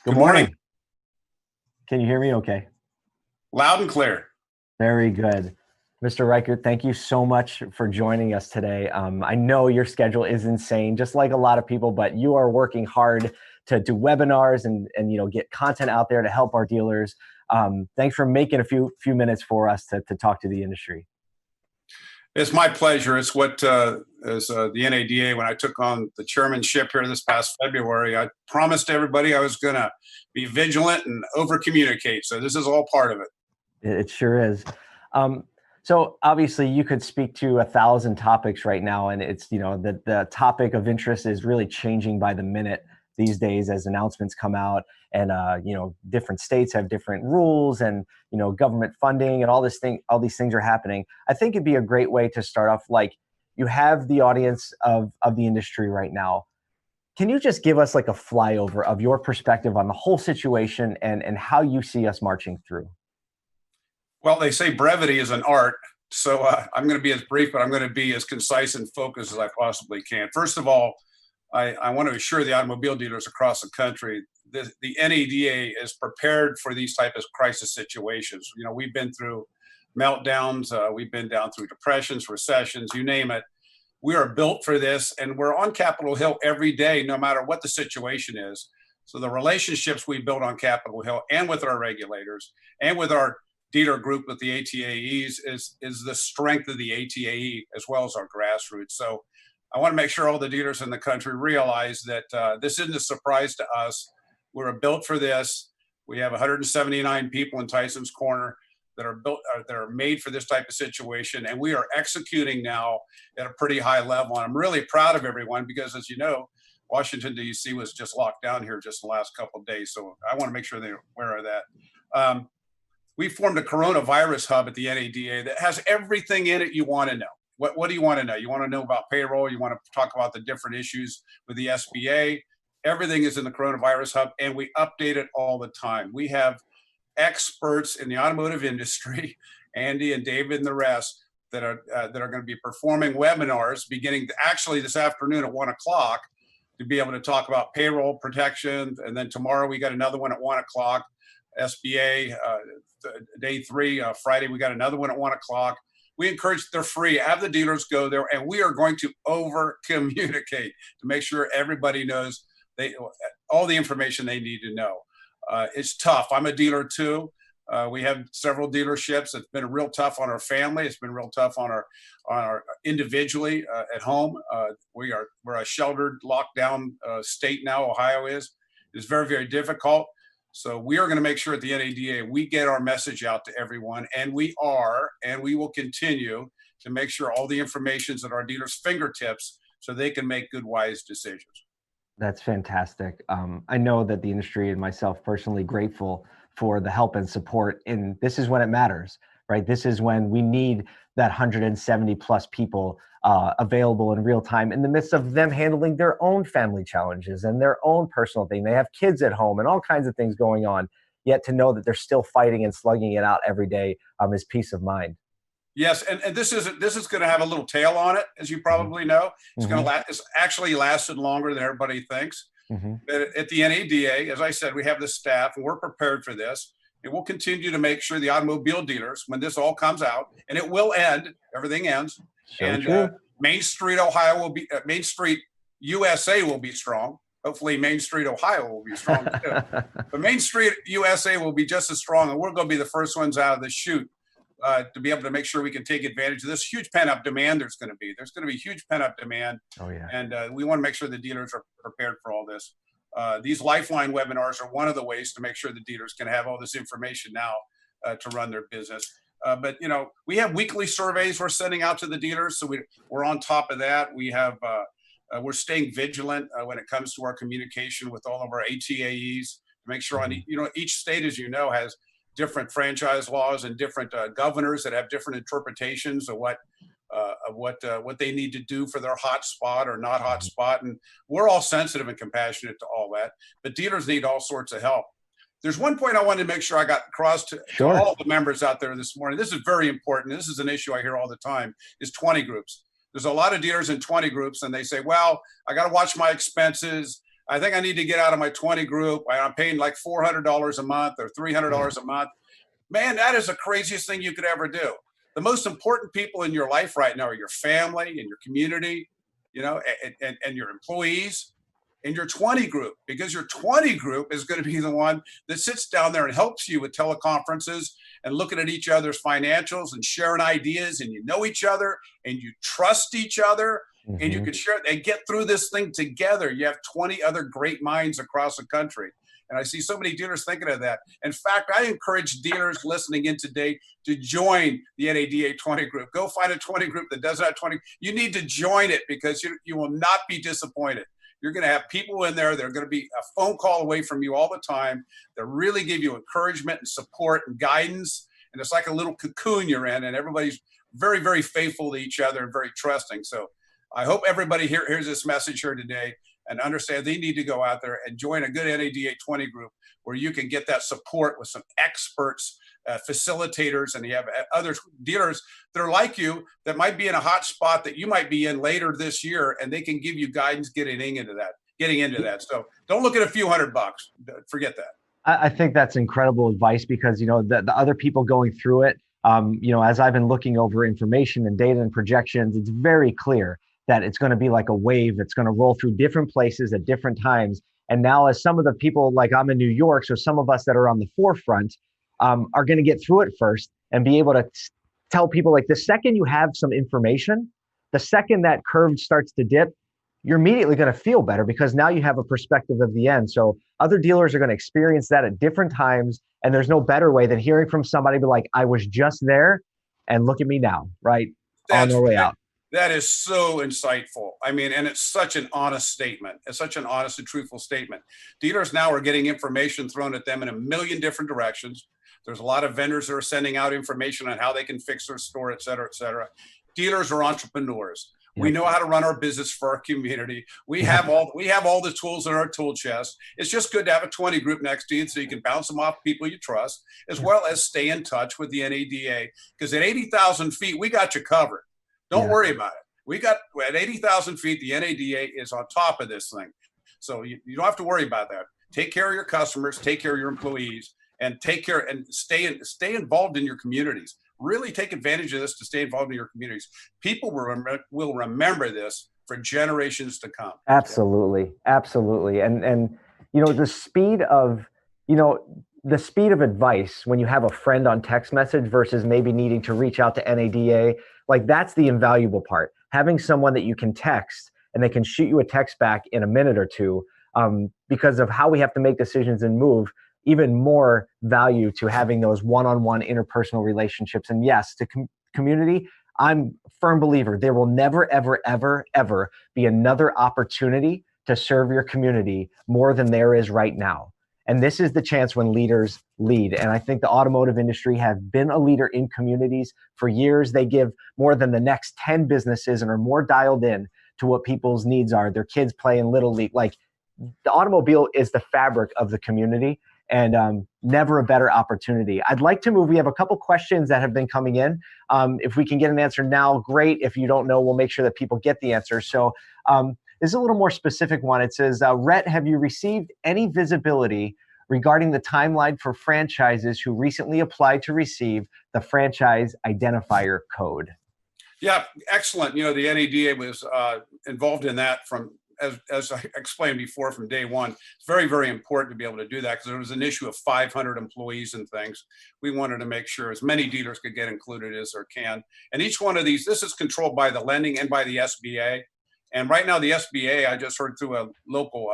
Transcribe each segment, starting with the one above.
Good Good morning. morning. Can you hear me okay? Loud and clear. Very good. Mr. Ricart, thank you so much for joining us today. I know your schedule is insane, just like a lot of people, but you are working hard to do webinars and get content out there to help our dealers. Thanks for making a few minutes for us to talk to the industry. It's my pleasure. It's what as the NADA, when I took on the chairmanship here this past February, I promised everybody I was going to be vigilant and over communicate. So this is all part of it. It sure is. So obviously you could speak to 1,000 topics right now, and it's, the topic of interest is really changing by the minute these days as announcements come out, and different states have different rules, and government funding and all these things are happening. I think it'd be a great way to start off, like, you have the audience of the industry right now. Can you just give us like a flyover of your perspective on the whole situation and how you see us marching through? Well, they say brevity is an art. So I'm going to be as brief, but I'm going to be as concise and focused as I possibly can. First of all, I want to assure the automobile dealers across the country the NADA is prepared for these type of crisis situations. We've been through meltdowns, we've been down through depressions, recessions, you name it. We are built for this, and we're on Capitol Hill every day, no matter what the situation is. So the relationships we build on Capitol Hill and with our regulators and with our dealer group with the ATAEs is the strength of the ATAE as well as our grassroots. So I want to make sure all the dealers in the country realize that this isn't a surprise to us. We're built for this. We have 179 people in Tyson's Corner that are built, that are made for this type of situation, and we are executing now at a pretty high level. And I'm really proud of everyone because, as you know, Washington, D.C. was just locked down here just the last couple of days. So I want to make sure they're aware of that. We formed a coronavirus hub at the NADA that has everything in it you want to know. What do you want to know? You want to know about payroll. You want to talk about the different issues with the SBA. Everything is in the coronavirus hub, and we update it all the time. We have experts in the automotive industry, Andy and David and the rest, that are going to be performing webinars beginning actually this afternoon at 1 o'clock to be able to talk about payroll protection. And then tomorrow we got another one at 1 o'clock, SBA day 3. Friday we got another one at 1 o'clock. We encourage, they're free, have the dealers go there, and we are going to over communicate to make sure everybody knows all the information they need to know. It's tough. I'm a dealer too. We have several dealerships. It's been real tough on our family. It's been real tough on our individually at home. We're a sheltered lockdown state now. Ohio is. It's very, very difficult. So we are going to make sure at the NADA we get our message out to everyone, and we will continue to make sure all the information's at our dealers' fingertips so they can make good, wise decisions. That's fantastic. I know that the industry and myself personally grateful for the help and support, and this is when it matters, right? This is when we need that 170 plus people available in real time in the midst of them handling their own family challenges and their own personal thing. They have kids at home and all kinds of things going on, yet to know that they're still fighting and slugging it out every day is peace of mind. Yes, and this is going to have a little tail on it, as you probably know. It's going to last. It's actually lasted longer than everybody thinks. But at the NADA, as I said, we have the staff, and we're prepared for this. And we'll continue to make sure the automobile dealers, when this all comes out, and it will end, everything ends, and Main Street Ohio will be Main Street USA will be strong. Hopefully, Main Street Ohio will be strong too. But Main Street USA will be just as strong, and we're going to be the first ones out of the chute. To be able to make sure we can take advantage of this huge pent-up demand there's going to be. There's going to be huge pent-up demand. Oh, yeah. And we want to make sure the dealers are prepared for all this. These Lifeline webinars are one of the ways to make sure the dealers can have all this information now to run their business. But, we have weekly surveys we're sending out to the dealers, so we're on top of that. We have we're staying vigilant when it comes to our communication with all of our ATAEs to make sure each state, as you know, has different franchise laws and different governors that have different interpretations of what they need to do for their hot spot or not hot spot. And we're all sensitive and compassionate to all that, but dealers need all sorts of help. There's one point I wanted to make sure I got across to all the members out there this morning. This is very important. This is an issue I hear all the time, is 20 groups. There's a lot of dealers in 20 groups, and they say, well, I got to watch my expenses. I think I need to get out of my 20 group. I'm paying like $400 a month or $300 a month. Man, that is the craziest thing you could ever do. The most important people in your life right now are your family and your community, you know, and your employees and your 20 group, because your 20 group is going to be the one that sits down there and helps you with teleconferences and looking at each other's financials and sharing ideas, and you know each other and you trust each other and you can share and get through this thing together. You have 20 other great minds across the country. And I see so many dealers thinking of that. In fact, I encourage dealers listening in today to join the NADA 20 group. Go find a 20 group that doesn't have 20. You need to join it, because you will not be disappointed. You're going to have people in there that are going to be a phone call away from you all the time, that really give you encouragement and support and guidance. And it's like a little cocoon you're in, and everybody's very, very faithful to each other and very trusting. So I hope everybody hears this message here today and understand they need to go out there and join a good NADA 20 group, where you can get that support with some experts, facilitators, and you have other dealers that are like you that might be in a hot spot that you might be in later this year, and they can give you guidance getting into that. So don't look at a few $100. Forget that. I think that's incredible advice, because, you know, the other people going through it, you know, as I've been looking over information and data and projections, it's very clear that it's going to be like a wave. It's going to roll through different places at different times. And now, as some of the people, like I'm in New York, so some of us that are on the forefront are going to get through it first and be able to tell people, like, the second you have some information, the second that curve starts to dip, you're immediately going to feel better, because now you have a perspective of the end. So other dealers are going to experience that at different times. And there's no better way than hearing from somebody be like, I was just there and look at me now, right? On their way out. That is so insightful. I mean, and it's such an honest statement. It's such an honest and truthful statement. Dealers now are getting information thrown at them in a million different directions. There's a lot of vendors that are sending out information on how they can fix their store, et cetera, et cetera. Dealers are entrepreneurs. We know how to run our business for our community. We have all the tools in our tool chest. It's just good to have a 20 group next to you, so you can bounce them off people you trust, as well as stay in touch with the NADA. Because at 80,000 feet, we got you covered. Don't worry about it. We got at 80,000 feet, the NADA is on top of this thing. So you don't have to worry about that. Take care of your customers, take care of your employees, and take care and stay involved in your communities. Really take advantage of this to stay involved in your communities. People will remember this for generations to come. Absolutely. Absolutely. And you know, the speed of advice when you have a friend on text message versus maybe needing to reach out to NADA, like, that's the invaluable part. Having someone that you can text and they can shoot you a text back in a minute or two, because of how we have to make decisions and move, even more value to having those one-on-one interpersonal relationships. And yes, to community, I'm a firm believer there will never, ever, ever, ever be another opportunity to serve your community more than there is right now. And this is the chance when leaders lead. And I think the automotive industry have been a leader in communities for years. They give more than the next 10 businesses and are more dialed in to what people's needs are. Their kids play in Little League. Like, the automobile is the fabric of the community, and never a better opportunity. I'd like to move. We have a couple questions that have been coming in. If we can get an answer now, great. If you don't know, we'll make sure that people get the answer. So this is a little more specific one. It says, Rhett, have you received any visibility regarding the timeline for franchises who recently applied to receive the franchise identifier code? Yeah, excellent. You know, the NADA was involved in that from, as I explained before, from day one. It's very, very important to be able to do that, because there was an issue of 500 employees and things. We wanted to make sure as many dealers could get included as there can. And each one of these, this is controlled by the lending and by the SBA. And right now, the SBA, I just heard through a local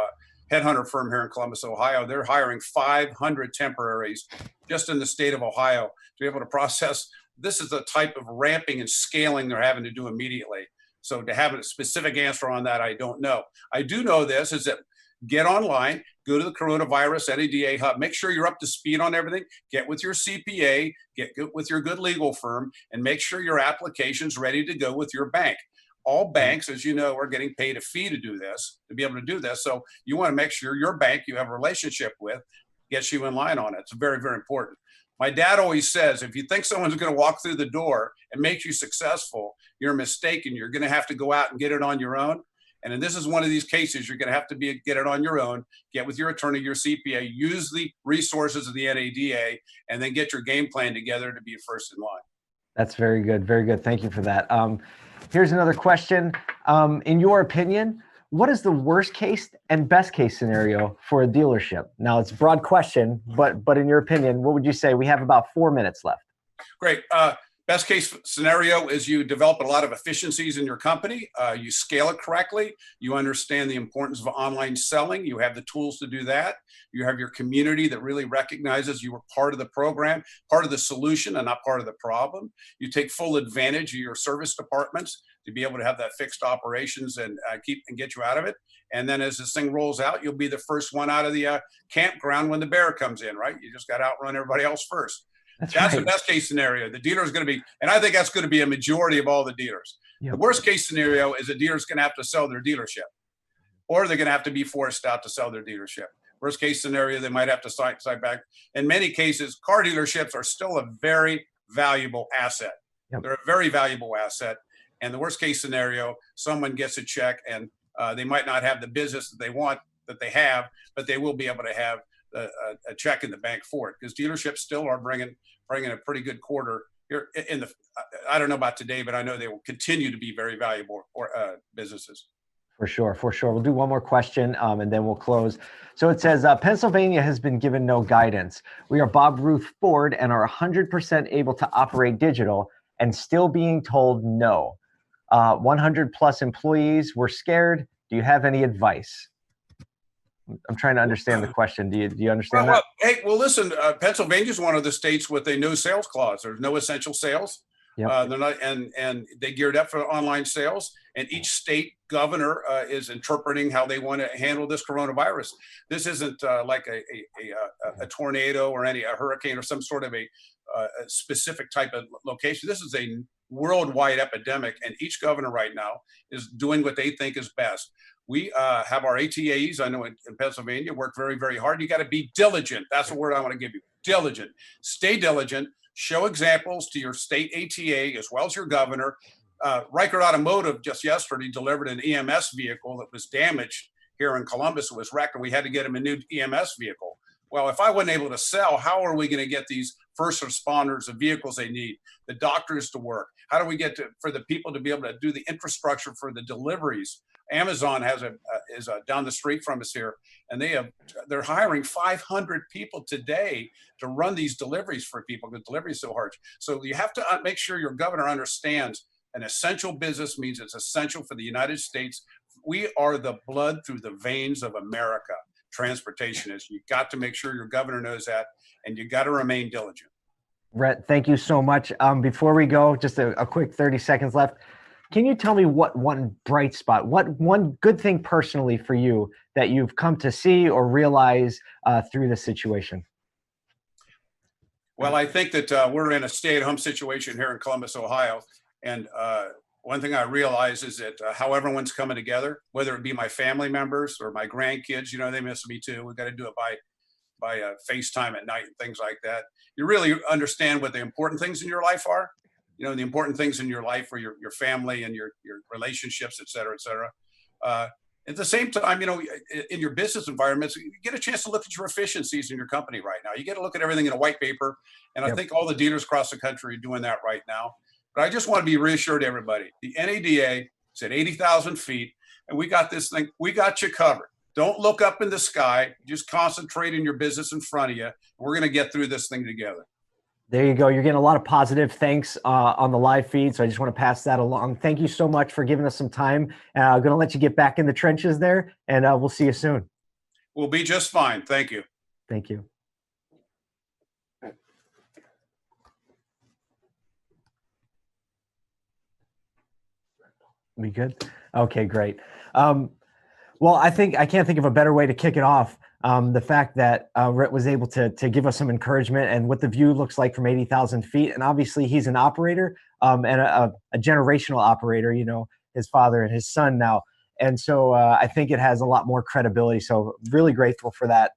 headhunter firm here in Columbus, Ohio, they're hiring 500 temporaries just in the state of Ohio to be able to process. This is the type of ramping and scaling they're having to do immediately. So to have a specific answer on that, I don't know. I do know this is that get online, go to the coronavirus NADA hub, make sure you're up to speed on everything, get with your CPA, get with your good legal firm, and make sure your application's ready to go with your bank. All banks, as you know, are getting paid a fee to do this, to be able to do this. So you want to make sure your bank you have a relationship with gets you in line on it. It's very, very important. My dad always says, if you think someone's going to walk through the door and make you successful, you're mistaken. You're going to have to go out and get it on your own. And this is one of these cases you're going to have to get it on your own, get with your attorney, your CPA, use the resources of the NADA, and then get your game plan together to be first in line. That's very good. Very good. Thank you for that. Here's another question. In your opinion, what is the worst case and best case scenario for a dealership? Now, it's a broad question, but in your opinion, what would you say? We have about 4 minutes left. Great. Best case scenario is you develop a lot of efficiencies in your company. You scale it correctly. You understand the importance of online selling. You have the tools to do that. You have your community that really recognizes you were part of the program, part of the solution, and not part of the problem. You take full advantage of your service departments to be able to have that fixed operations and get you out of it. And then as this thing rolls out, you'll be the first one out of the campground when the bear comes in, right? You just got to outrun everybody else first. That's right. The best case scenario. The dealer is going to be, and I think that's going to be a majority of all the dealers. Yep. The worst case scenario is a dealer is going to have to sell their dealership, or they're going to have to be forced out to sell their dealership. Worst case scenario, they might have to side back. In many cases, car dealerships are still a very valuable asset. Yep. They're a very valuable asset. And the worst case scenario, someone gets a check and they might not have the business that they want, that they have, but they will be able to have a check in the bank for it, because dealerships still are bringing a pretty good quarter here in the. I don't know about today, but I know they will continue to be very valuable businesses. For sure. We'll do one more question and then we'll close. So it says, Pennsylvania has been given no guidance. We are Bob Ruth Ford and are 100% able to operate digital and still being told no. 100 plus employees. We're scared. Do you have any advice? I'm trying to understand the question. Do you understand that? Well, listen, Pennsylvania is one of the states with a no sales clause. There's no essential sales. Yep. They're not, and they geared up for online sales. And each state governor is interpreting how they want to handle this coronavirus. This isn't like a tornado or a hurricane or some sort of a specific type of location. This is a worldwide epidemic, and each governor right now is doing what they think is best. We have our ATAs, I know in Pennsylvania, work very, very hard. You got to be diligent. That's the word I want to give you. Diligent. Stay diligent. Show examples to your state ATA as well as your governor. Ricart Automotive just yesterday delivered an EMS vehicle that was damaged here in Columbus. It was wrecked, and we had to get them a new EMS vehicle. Well, if I wasn't able to sell, how are we going to get these first responders the vehicles they need, the doctors to work? How do we get for the people to be able to do the infrastructure for the deliveries? Amazon is down the street from us here, and they're hiring 500 people today to run these deliveries for people. The delivery is so hard. So you have to make sure your governor understands an essential business means it's essential for the United States. We are the blood through the veins of America. Transportation is. You got to make sure your governor knows that, and you got to remain diligent. Rhett, thank you so much. Before we go, just a quick 30 seconds left. Can you tell me what one bright spot, what one good thing personally for you that you've come to see or realize through this situation? Well, I think that we're in a stay-at-home situation here in Columbus, Ohio. And one thing I realize is that how everyone's coming together, whether it be my family members or my grandkids, they miss me too. We've got to do it by FaceTime at night and things like that. You really understand what the important things in your life are. The important things in your life are your family and your relationships, et cetera, et cetera. At the same time, in your business environments, you get a chance to look at your efficiencies in your company right now. You get to look at everything in a white paper. And I think all the dealers across the country are doing that right now. But I just want to be reassured to everybody. The NADA is at 80,000 feet, and we got this thing. We got you covered. Don't look up in the sky. Just concentrate in your business in front of you. We're going to get through this thing together. There you go. You're getting a lot of positive thanks on the live feed, so I just want to pass that along. Thank you so much for giving us some time. I'm going to let you get back in the trenches there, and we'll see you soon. We'll be just fine. Thank you. Thank you. We good? Okay, great. Well, I can't think of a better way to kick it off. The fact that Rhett was able to give us some encouragement and what the view looks like from 80,000 feet. And obviously he's an operator and a generational operator, his father and his son now. And so I think it has a lot more credibility. So really grateful for that.